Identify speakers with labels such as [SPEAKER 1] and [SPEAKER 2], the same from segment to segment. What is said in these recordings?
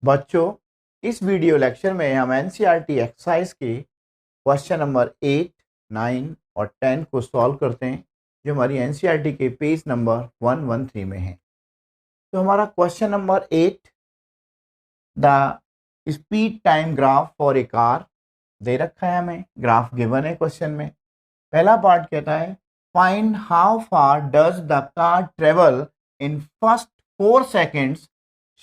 [SPEAKER 1] बच्चों, इस video lecture में हम एनसीईआरटी एक्सरसाइज के क्वेश्चन नंबर 8, 9 और 10 को सॉल्व करते हैं, जो हमारी एनसीईआरटी के पेज नंबर 113 में है। तो हमारा question number 8, the speed time graph for a car दे रखा है, हमें ग्राफ गिवन है क्वेश्चन में। पहला पार्ट कहता है find how far does the car travel in first 4 seconds,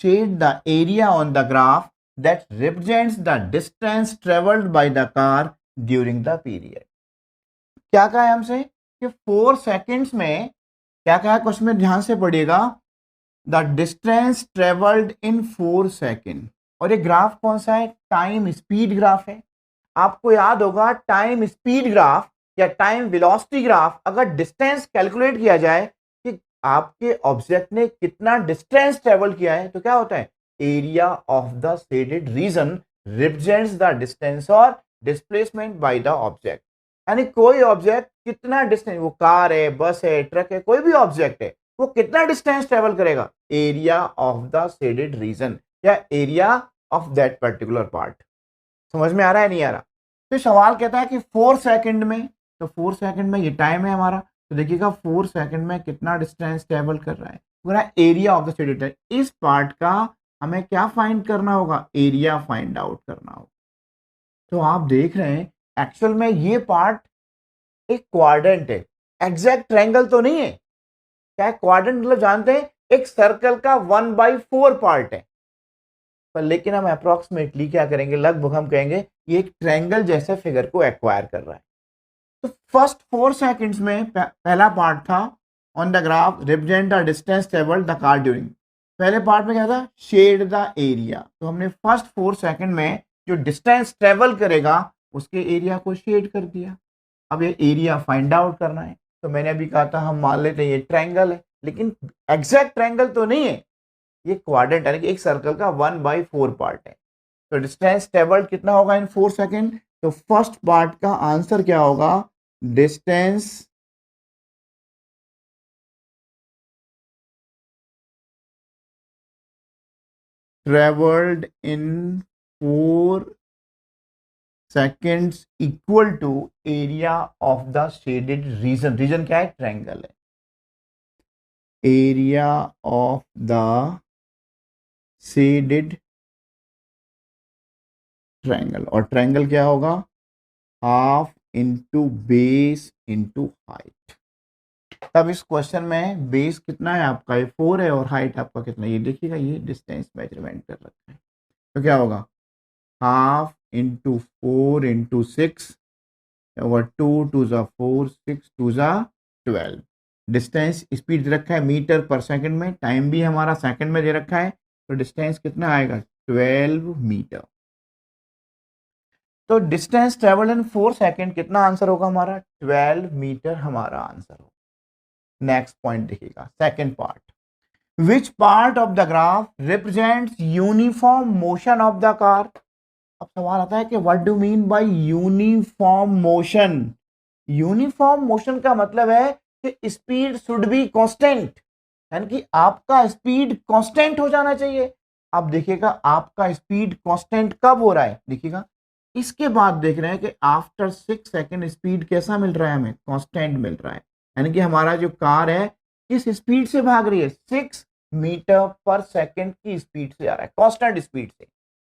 [SPEAKER 1] shade the area on the graph that represents the distance traveled by the car during the period। क्या कहा है हमसे कि 4 सेकेंड्स में, क्या कहा है क्वेश्चन में, ध्यान से पढ़िएगा, the distance travelled in 4 second. और ये ग्राफ कौन सा है? टाइम स्पीड ग्राफ है। आपको याद होगा टाइम स्पीड ग्राफ या टाइम वेलोसिटी ग्राफ, अगर डिस्टेंस कैलकुलेट किया जाए कि आपके ऑब्जेक्ट ने कितना डिस्टेंस ट्रेवल किया है, तो क्या होता है? Area of the shaded reason represents the distance और डिस्प्लेसमेंट बाय द ऑब्जेक्ट। यानी कोई ऑब्जेक्ट कितना डिस्टेंस, वो कार है, बस है, ट्रक है, कोई भी ऑब्जेक्ट है, वो कितना डिस्टेंस ट्रेवल करेगा? Area of the shaded region या area of that particular part. समझ में आ रहा है, नहीं आ रहा? तो सवाल कहता है कि 4 सेकंड में, तो 4 सेकंड में ये टाइम है हमारा, तो देखिएगा 4 सेकंड में कितना डिस्टेंस ट्रेवल कर रहा है, पूरा एरिया ऑफ द शेडेड। इस पार्ट का हमें क्या फाइंड करना होगा? एरिया फाइंड आउट करना होगा। तो आप देख रहे हैं एक्चुअल में ये पार्ट एक क्वाड्रेंट है, एग्जैक्ट ट्रायंगल तो नहीं है। क्या है क्वाड्रेंट? मतलब जानते हैं एक सर्कल का 1/4 पार्ट है, पर लेकिन हम अप्रोक्सीमेटली क्या करेंगे, लगभग हम कहेंगे ये एक ट्रायंगल जैसे फिगर को एक्वायर कर रहा है। तो फर्स्ट 4 सेकंड्स में पहला पार्ट था on the graph represent the distance travelled the car during. पहले पार्ट में क्या था? Shade the area. तो हमने फर्स्ट 4 सेकंड में जो डिस्टेंस ट्रेवल करेगा उसके एरिया को शेड कर दिया। अब ये एरिया फाइंड आउट करना है, तो मैंने अभी कहा था हम मान लेते हैं ये ट्रायंगल है, लेकिन एग्जैक्ट ट्रायंगल तो नहीं है, ये क्वाड्रेंट यानी कि एक सर्कल का 1/4 पार्ट है। तो डिस्टेंस ट्रेवल्ड कितना होगा इन 4 सेकंड? तो फर्स्ट पार्ट का आंसर क्या होगा? Distance travelled in 4 seconds equal to area of the shaded region. Region क्या है? ट्रायंगल है। Area of the shaded triangle, और ट्रायंगल क्या होगा? Half into base into height. तब इस क्वेश्चन में बेस कितना है आपका? ये 4 है, और हाइट आपका कितना? ये देखिएगा, ये डिस्टेंस मेजरमेंट कर रखा है, तो क्या होगा? हाफ इंटू 4 इंटू 6 और 2 2 ज़ा 4, 6 2 ज़ा 12। डिस्टेंस स्पीड दे रखा है मीटर पर सेकंड में, टाइम भी हमारा सेकंड में दे रखा है, तो डिस्टेंस कितना आएगा? 12 मीटर। तो डिस्टेंस ट्रेवल इन 4 सेकंड कितना आंसर होगा हमारा? 12 मीटर हमारा आंसर होगा। नेक्स्ट पॉइंट देखिएगा, second part, which part of the graph represents uniform motion of the car. अब सवाल आता है कि what do mean by uniform motion. Uniform motion का मतलब है कि स्पीड शुड बी कांस्टेंट, यानी कि आपका स्पीड कांस्टेंट हो जाना चाहिए। अब देखिएगा आपका स्पीड कांस्टेंट कब हो रहा है, देखिएगा इसके बाद देख रहे हैं कि आफ्टर 6 सेकंड स्पीड कैसा मिल रहा है हमें? कांस्टेंट मिल रहा है, यानी कि हमारा जो कार है किस स्पीड से भाग रही है? 6 मीटर पर सेकंड की स्पीड से जा रहा है, कांस्टेंट स्पीड से।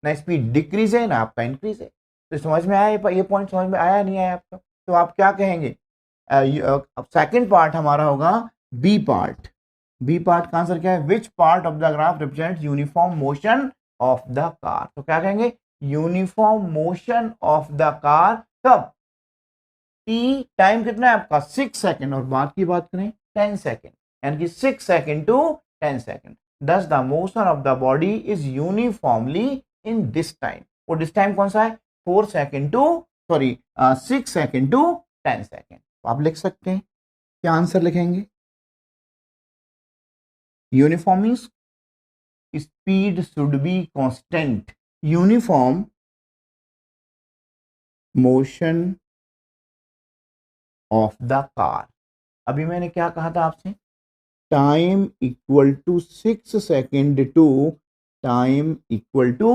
[SPEAKER 1] ना स्पीड डिक्रीज है ना आपका इंक्रीज है। तो समझ में आया? ये पॉइंट समझ में आया नहीं आया आपका? तो आप क्या कहेंगे? अब सेकंड पार्ट हमारा होगा बी पार्ट। बी पार्ट का आंसर क्या है? Which part of the graph represents uniform motion of the car. तो क्या कहेंगे? Uniform motion of the car कब? टी टाइम कितना है आपका? 6 सेकंड, और बाद की बात करें 10 सेकंड, यानी कि 6 second to 10 second. Thus the motion of the body is uniformly in this time। और this time कौन सा है? 4 second to 6 second to 10 second. तो आप लिख सकते हैं, क्या आंसर लिखेंगे? Uniform means speed should be constant. Uniform motion of the car. अभी मैंने क्या कहा था आपसे? Time equal to 6 second to time equal to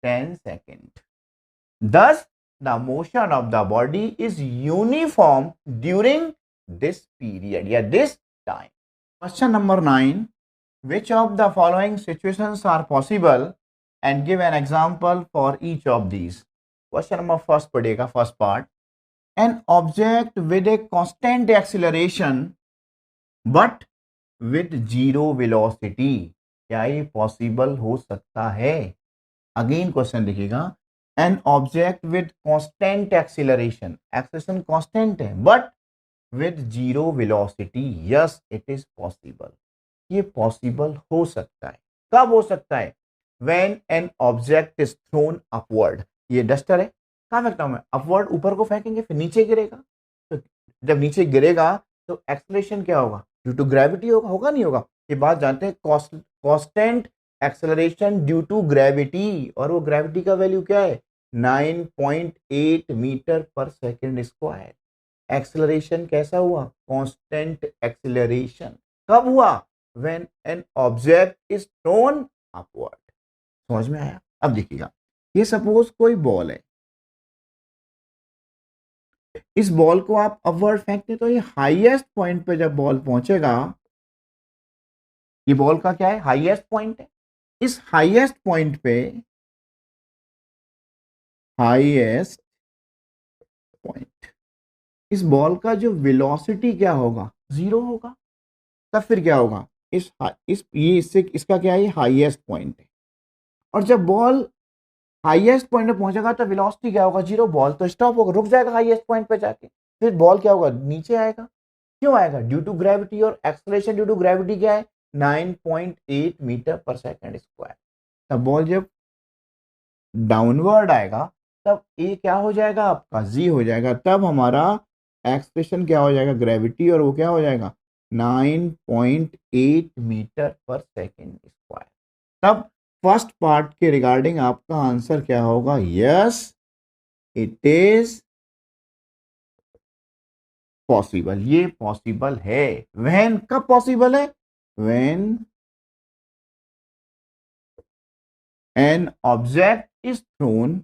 [SPEAKER 1] 10 seconds. Thus, the motion of the body is uniform during this period, this time. Question number 9. Which of the following situations are possible and give an example for each of these? Question number first padega, first part. An object with a constant acceleration but with zero velocity. क्या ये possible हो सकता है? Again question देखिएगा. An object with constant acceleration, acceleration constant है but with zero velocity. Yes, it is possible. ये possible हो सकता है. कब हो सकता है? When an object is thrown upward. ये डस्टर है, कहां फेंकता हूं मैं? अपवर्ड, ऊपर को फेंकेंगे फिर नीचे गिरेगा. तो जब नीचे गिरेगा तो एक्सेलरेशन क्या होगा? ड्यू टू ग्रेविटी होगा? होगा नहीं होगा? ये बात जानते हैं. Constant acceleration due to gravity, और वो ग्रेविटी का वैल्यू क्या है? 9.8 metre per second square. Acceleration कैसा हुआ? Constant acceleration. कब हुआ? When an object is thrown upward. समझ में आया? अब देखिएगा, ये सपोज कोई बॉल है. इस बॉल को आप अपवर्ड फेंकते तो ये हाईएस्ट पॉइंट पे जब बॉल पहुंचेगा, ये बॉल का क्या है? हाईएस्ट पॉइंट है. इस हाईएस्ट पॉइंट पे, हाईएस्ट पॉइंट, इस बॉल का जो वेलोसिटी क्या होगा? जीरो होगा. तब फिर क्या होगा? इसका क्या है? हाईएस्ट पॉइंट है. और जब बॉल हाईएस्ट पॉइंट पे पहुंचेगा तो वेलोसिटी क्या होगा? जीरो. बॉल तो स्टॉप होगा, रुक जाएगा हाईएस्ट पॉइंट पे जाके. फिर बॉल क्या होगा? नीचे आएगा. क्यों आएगा? Due to gravity. और एक्सेलरेशन ड्यू टू ग्रेविटी क्या है? 9.8 मीटर पर सेकेंड स्क्वायर. तब बॉल जब डाउनवर्ड आएगा तब ए क्या हो जाएगा? आपका जी हो जाएगा. तब हमारा एक्सेलरेशन क्या हो जाएगा? ग्रेविटी. और वो क्या हो जाएगा? 9.8 मीटर पर सेकेंड स्क्वायर. तब फर्स्ट पार्ट के रिगार्डिंग आपका आंसर क्या होगा? Yes, it is possible. ये पॉसिबल है. व्हेन, कब पॉसिबल है? When an object is throne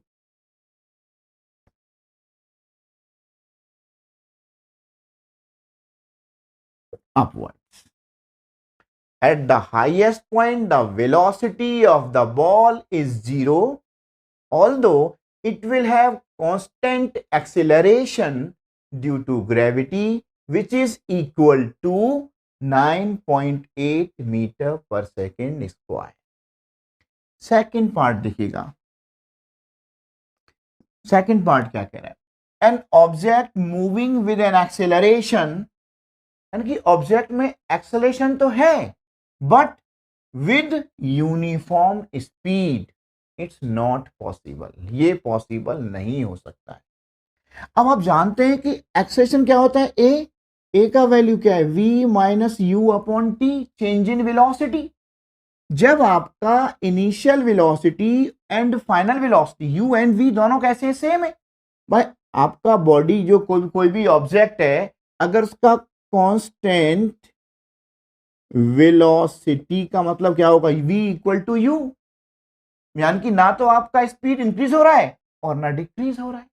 [SPEAKER 1] upwards. At the highest point, the velocity of the ball is zero, although it will have constant acceleration due to gravity, which is equal to 9.8 meter per second square. Second part देखिएगा. Second part क्या कह रहा है? An object moving with an acceleration, यानी कि object में acceleration तो है but with uniform speed. It's not possible. ये पॉसिबल नहीं हो सकता है. अब आप जानते हैं कि एक्सेलरेशन क्या होता है? ए का वैल्यू क्या है? v minus you upon T, change in velocity. जब आपका initial velocity and final velocity u and v दोनों कैसे हैं? सेम है. भाई आपका बॉडी जो कोई भी ऑब्जेक्ट है, अगर उसका कांस्टेंट वेलोसिटी का मतलब क्या होगा? v equal to u. यानी कि ना तो आपका स्पीड इंक्रीज हो रहा है और ना डिक्रीज हो रहा है.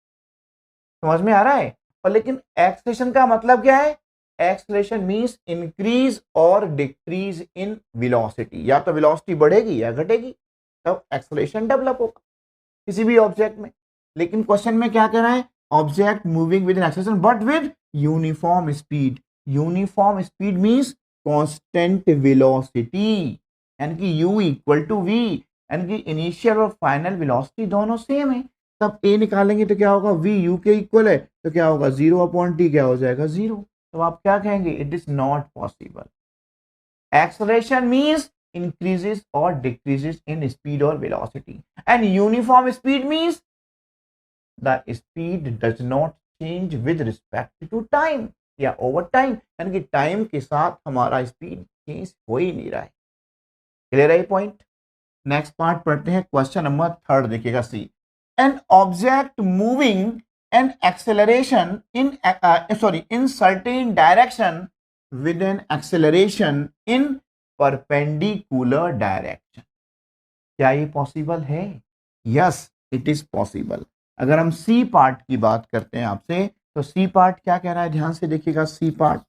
[SPEAKER 1] समझ में आ रहा है? और लेकिन एक्सेलरेशन का मतलब क्या है? एक्सेलरेशन मींस इंक्रीज और डिक्रीज इन वेलोसिटी. या तो वेलोसिटी बढ़ेगी या घटेगी, तब एक्सेलरेशन डेवलप होगा किसी भी ऑब्जेक्ट में. लेकिन क्वेश्चन में क्या कह रहा है? Object moving with an acceleration but with uniform speed. Uniform speed means constant velocity, यानी कि u इक्वल टू v, यानी कि इनिशियल और फाइनल वेलोसिटी दोनों सेम है. तब a निकालेंगे तो क्या होगा? v u के इक्वल है तो क्या होगा? 0 अपॉन t क्या हो जाएगा? 0. तो आप क्या कहेंगे? It is not possible. Acceleration means increases or decreases in speed or velocity, and uniform speed means the speed does not change with respect to time या ओवर टाइम, यानी कि टाइम के साथ हमारा स्पीड चेंज हो ही नहीं रहा है. क्लियर है पॉइंट? नेक्स्ट पार्ट पढ़ते हैं. क्वेश्चन नंबर 3 देखिएगा. See, an object moving an acceleration in certain direction with an acceleration in perpendicular direction. क्या ये पॉसिबल है? Yes, it is possible. अगर हम सी पार्ट की बात करते हैं आपसे, तो सी पार्ट क्या कह रहा है, ध्यान से देखिएगा। C part,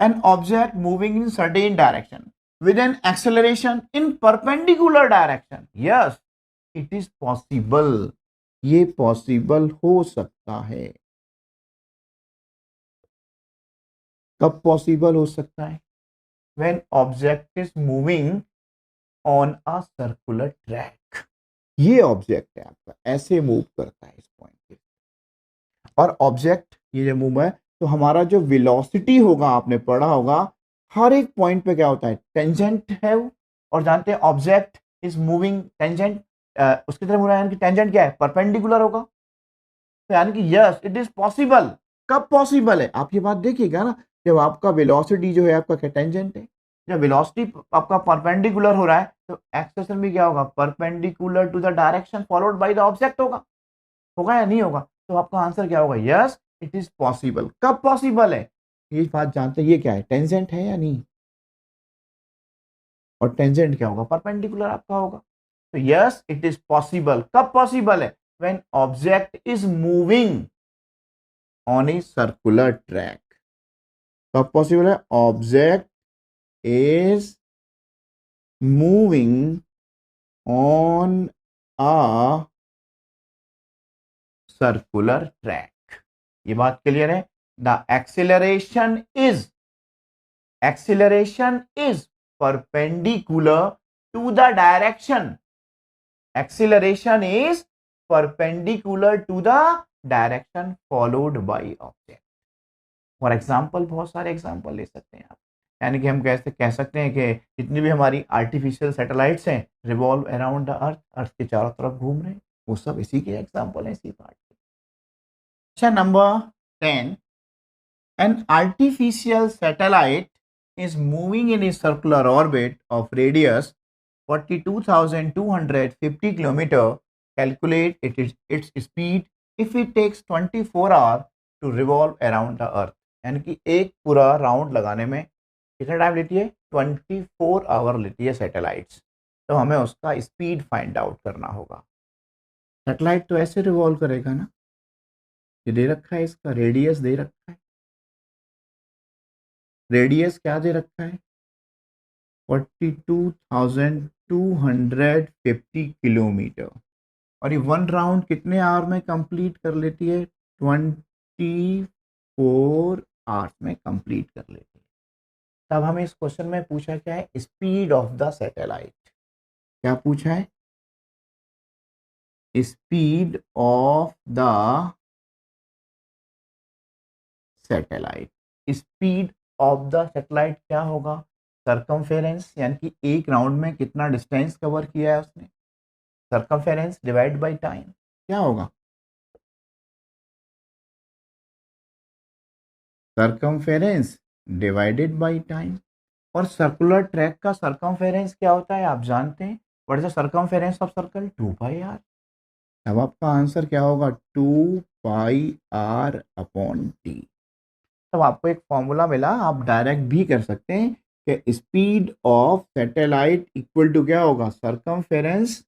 [SPEAKER 1] an object moving in certain direction with an acceleration in perpendicular direction. Yes, it is possible. ये पॉसिबल हो सकता है। कब पॉसिबल हो सकता है? When object is moving on a circular track. ये ऑब्जेक्ट है आपका, ऐसे मूव करता है इस पॉइंट पे, और ऑब्जेक्ट ये जो मूव है, तो हमारा जो वेलोसिटी होगा, आपने पढ़ा होगा, हर एक पॉइंट पे क्या होता है, टेंजेंट है वो। और जानते हैं ऑब्जेक्ट इज मूविंग टेंजेंट, उसकी तरफ मुड़ा, यानी कि टेंजेंट क्या है, परपेंडिकुलर होगा। तो यानी कि यस, इट इज पॉसिबल। कब पॉसिबल है, आप ये बात देखिएगा ना, जब आपका वेलोसिटी जो है आपका क्या टेंजेंट है, जब वेलोसिटी आपका परपेंडिकुलर हो रहा है, तो एक्सेलरेशन भी क्या होगा, perpendicular to the direction followed by the object होगा। होगा या नहीं होगा? तो आपका आंसर क्या होगा, यस इट इज पॉसिबल। कब पॉसिबल है, ये बात जानते हैं, ये क्या है, टेंजेंट है या नहीं, और टेंजेंट क्या होगा, परपेंडिकुलर आपका होगा। तो यस इट इज पॉसिबल। कब पॉसिबल है, when object is moving on a circular track. कब पॉसिबल है, object is moving on a circular track. ये बात क्लियर है। The acceleration is perpendicular to the direction. Acceleration is perpendicular to the direction followed by object. For example, बहुत सारे example ले सकते हैं आप। यानी कि हम कैसे कह सकते हैं कि जितनी भी हमारी आर्टिफिशियल सैटेलाइट्स हैं, रिवॉल्व अराउंड द अर्थ, अर्थ के चारों तरफ घूम रहे हैं, वो सब इसी के एग्जाम्पल हैं, इसी पार्ट के। अच्छा, number 10, an artificial satellite is moving in a circular orbit of radius 42,250 km. Calculate its speed if it takes 24 hours to revolve around the earth. यानी कि एक पूरा राउंड लगाने में कितना टाइम लेती है, 24 आवर लेती है सैटेलाइट्स। तो हमें उसका स्पीड फाइंड आउट करना होगा। सैटेलाइट तो ऐसे रिवॉल्व करेगा ना, ये दे रखा है, इसका रेडियस दे रखा है। रेडियस क्या दे रखा है, 42,250 किलोमीटर, और ये वन राउंड कितने आवर में कंप्लीट कर लेती है, 24 आवर्स में कंप्लीट कर लेती है। तब हमें इस क्वेश्चन में पूछा क्या है, स्पीड ऑफ द सैटेलाइट। क्या पूछा है, speed of the satellite. Speed of the satellite क्या होगा, सरकमफेरेंस, यानी कि एक राउंड में कितना डिस्टेंस कवर किया है उसने, सरकमफेरेंस डिवाइड बाय टाइम। क्या होगा, सरकमफेरेंस डिवाइडेड बाय टाइम। और सर्कुलर ट्रैक का सरकमफेरेंस क्या होता है, आप जानते हैं, what is the circumference of circle, 2πr। अब आपका आंसर क्या होगा, 2πr/t। तब आपको एक फॉर्मूला मिला, आप डायरेक्ट भी कर सकते हैं कि speed of satellite equal to क्या होगा, सरकमफेरेंस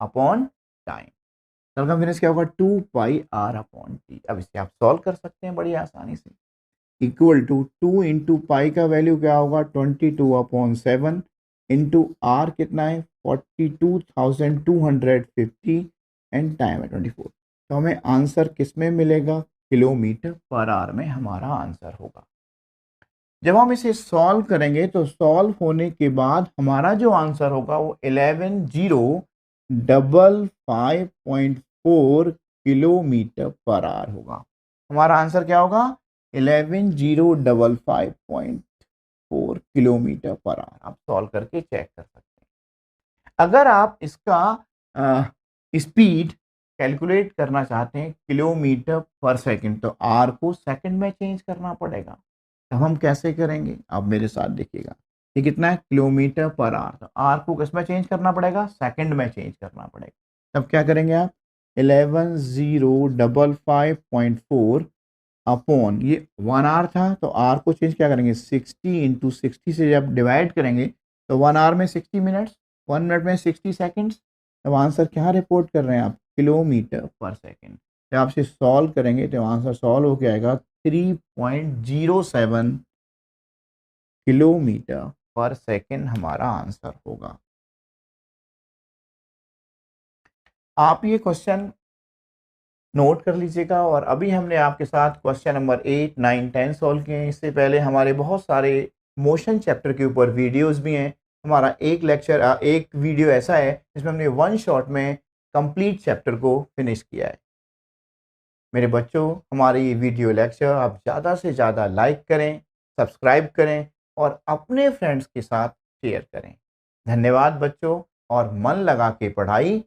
[SPEAKER 1] अपॉन टाइम। सरकमफेरेंस क्या होगा, 2πr/t। अब इसे आप सॉल्व कर सकते हैं बड़ी आसानी से। इक्वल टू 2 इंटू पाई का वैल्यू क्या होगा, 22/7 इंटू आर कितना है, 42,250 एंड टाइम है 24। तो हमें आंसर किस में मिलेगा, किलोमीटर पर आवर में हमारा आंसर होगा। जब हम इसे सॉल्व करेंगे, तो सॉल्व होने के बाद हमारा जो आंसर होगा वो 11,055.4 किलोमीटर पर आवर होगा। हमारा आंसर क्या होगा, 11,055.4 किलोमीटर पर आवर। आप सॉल्व करके चेक कर सकते हैं। अगर आप इसका स्पीड कैलकुलेट करना चाहते हैं किलोमीटर पर सेकंड, तो आर को सेकंड में चेंज करना पड़ेगा। तब हम कैसे करेंगे, आप मेरे साथ देखिएगा। ये कितना है, किलोमीटर पर आवर, तो आर को किस में चेंज करना पड़ेगा, सेकंड में चेंज करना पड़ेगा। तब क्या करेंगे आप, 11,055.4 अपॉन, ये 1 आवर था, तो आर को चेंज क्या करेंगे, 60 इंटू 60 से जब डिवाइड करेंगे, तो 1 आवर में 60 मिनट्स, 1 मिनट में 60 सेकंड्स। अब आंसर क्या रिपोर्ट कर रहे हैं आप? किलोमीटर पर सेकंड। जब आप इसे सॉल्व करेंगे तो आंसर सॉल्व होकर आएगा 3.07 किलोमीटर पर सेकंड हमारा आंसर होगा। आप ये क्वेश्चन नोट कर लीजिएगा। और अभी हमने आपके साथ क्वेश्चन नंबर 8, 9, 10 सॉल्व किए हैं। इससे पहले हमारे बहुत सारे मोशन चैप्टर के ऊपर वीडियोस भी हैं। हमारा एक वीडियो ऐसा है जिसमें हमने 1 शॉट में कंप्लीट चैप्टर को फिनिश किया है। मेरे बच्चों, हमारी ये वीडियो लेक्चर आप ज़्यादा से ज़्यादा लाइक करें, सब्सक्राइब करें और अपने फ्रेंड्स के साथ शेयर करें। धन्यवाद बच्चों, और मन लगा के पढ़ाई